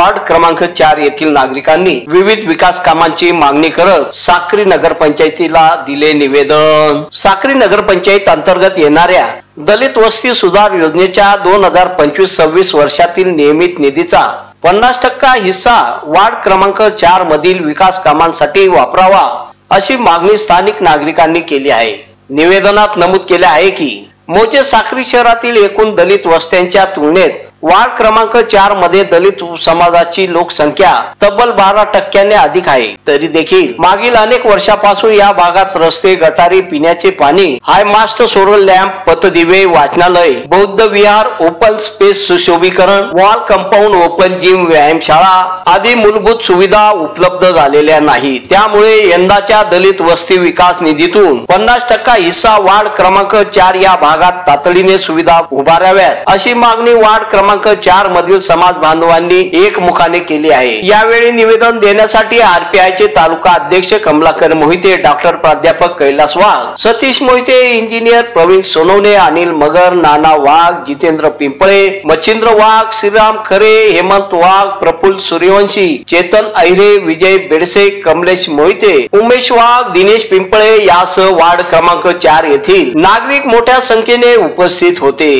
Ward क्रमांक 4 येथील नागरिकांनी विविध विकास कामांची मागणी करत साक्री नगरपंचायतीला दिले निवेदन। साक्री नगरपंचायत अंतर्गत येणाऱ्या दलित वस्ती सुधार योजनेच्या 2025-26 वर्षातील नियमित निधीचा 50% हिस्सा वार्ड क्रमांक 4 मधील विकास कामांसाठी वापरावा अशी मागणी स्थानिक नागरिकांनी केली आहे। निवेदनात नमूद केले आहे की मोजे साक्री शहरातील एकूण दलित वस्त्यांच्या तुलनेत वार्ड क्रमांक 4 मध्ये दलित समाजाची लोकसंख्या तब्बल 12% अधिक आहे। तरी देखील मागील अनेक वर्षापासून या भागात रस्ते, गटारी, पिण्याचे पाणी, हाय मास्ट सोलर लॅम्प, पथदिवे, वाचनालय, बौद्ध विहार, ओपन स्पेस सुशोभीकरण, वॉल कंपाऊंड, ओपन जिम, व्यायामशाळा आदी मूलभूत सुविधा उपलब्ध झालेल्या नाही। त्यामुळे यंदाच्या दलित वस्ती विकास निधीतून 50% हिस्सा वार्ड क्रमांक 4 या भागात तातडीने सुविधा उभाराव्यात अशी मागणी वार्ड क्रमांक 4 मधील समाज बांधवांनी एकमुखाने केली आहे। यावेळी निवेदन देण्यासाठी आरपीआयचे तालुका अध्यक्ष कमलाकर मोहिते, डॉक्टर प्राध्यापक कैलास वाघ, सतीश मोहिते, इंजिनियर प्रवीण सोनवणे, अनिल मगर, नाना वाघ, जितेंद्र पिंपळे, मच्छिंद्र वाघ, श्रीराम खरे, हेमंत वाघ, प्रफुल्ल सूर्यवंशी, चेतन अहिरे, विजय बेडसे, कमलेश मोहिते, उमेश वाघ, दिनेश पिंपळे यासह वार्ड क्रमांक 4 येथील नागरिक मोठ्या संख्येने उपस्थित होते।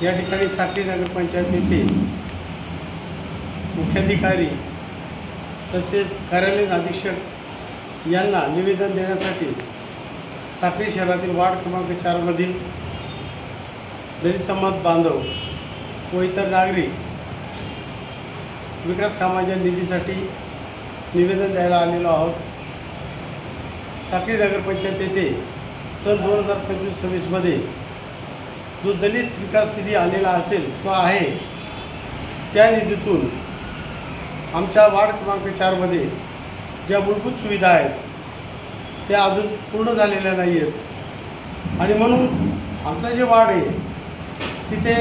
या ठिकाणी साक्री नगरपंचायत येथे मुख्याधिकारी तसेच कार्यालयीन अधीक्षक यांना निवेदन देण्यासाठी साक्री शहरातील वार्ड क्रमांक 4 मधील दलित समाज बांधव व इतर नागरिक विकास कामाच्या निधीसाठी निवेदन द्यायला आलेलो आहोत। साक्री नगरपंचायत येथे सन 2025-26 मध्ये जो दलित विकास निधी आलेला असेल तो आहे, त्या निधीतून आमच्या वार्ड क्रमांक 4 मध्ये ज्या मूलभूत सुविधा आहेत त्या अजून पूर्ण झालेल्या नाही आहेत आणि म्हणून आमचा जे वार्ड आहे तिथे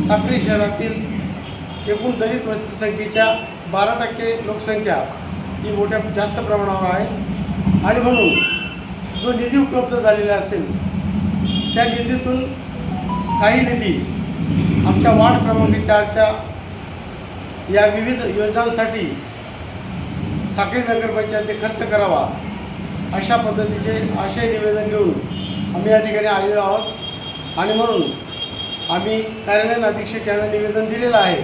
साक्री शहरातील एकूण दलित वस्ती संख्येच्या 12% लोकसंख्या ही जास्त प्रमाणावर आहे आणि म्हणून जो निधी उपलब्ध झालेला असेल त्या निधीतून काही निधी आमच्या वार्ड क्रमांक 4च्या या विविध योजनांसाठी साक्री नगरपंचायतीने खर्च करावा अशा पद्धतीचे आशय निवेदन घेऊन आम्ही या ठिकाणी आलेलो आहोत आणि म्हणून आम्ही कार्यालयीन अधीक्षक यांना निवेदन दिलेलं आहे।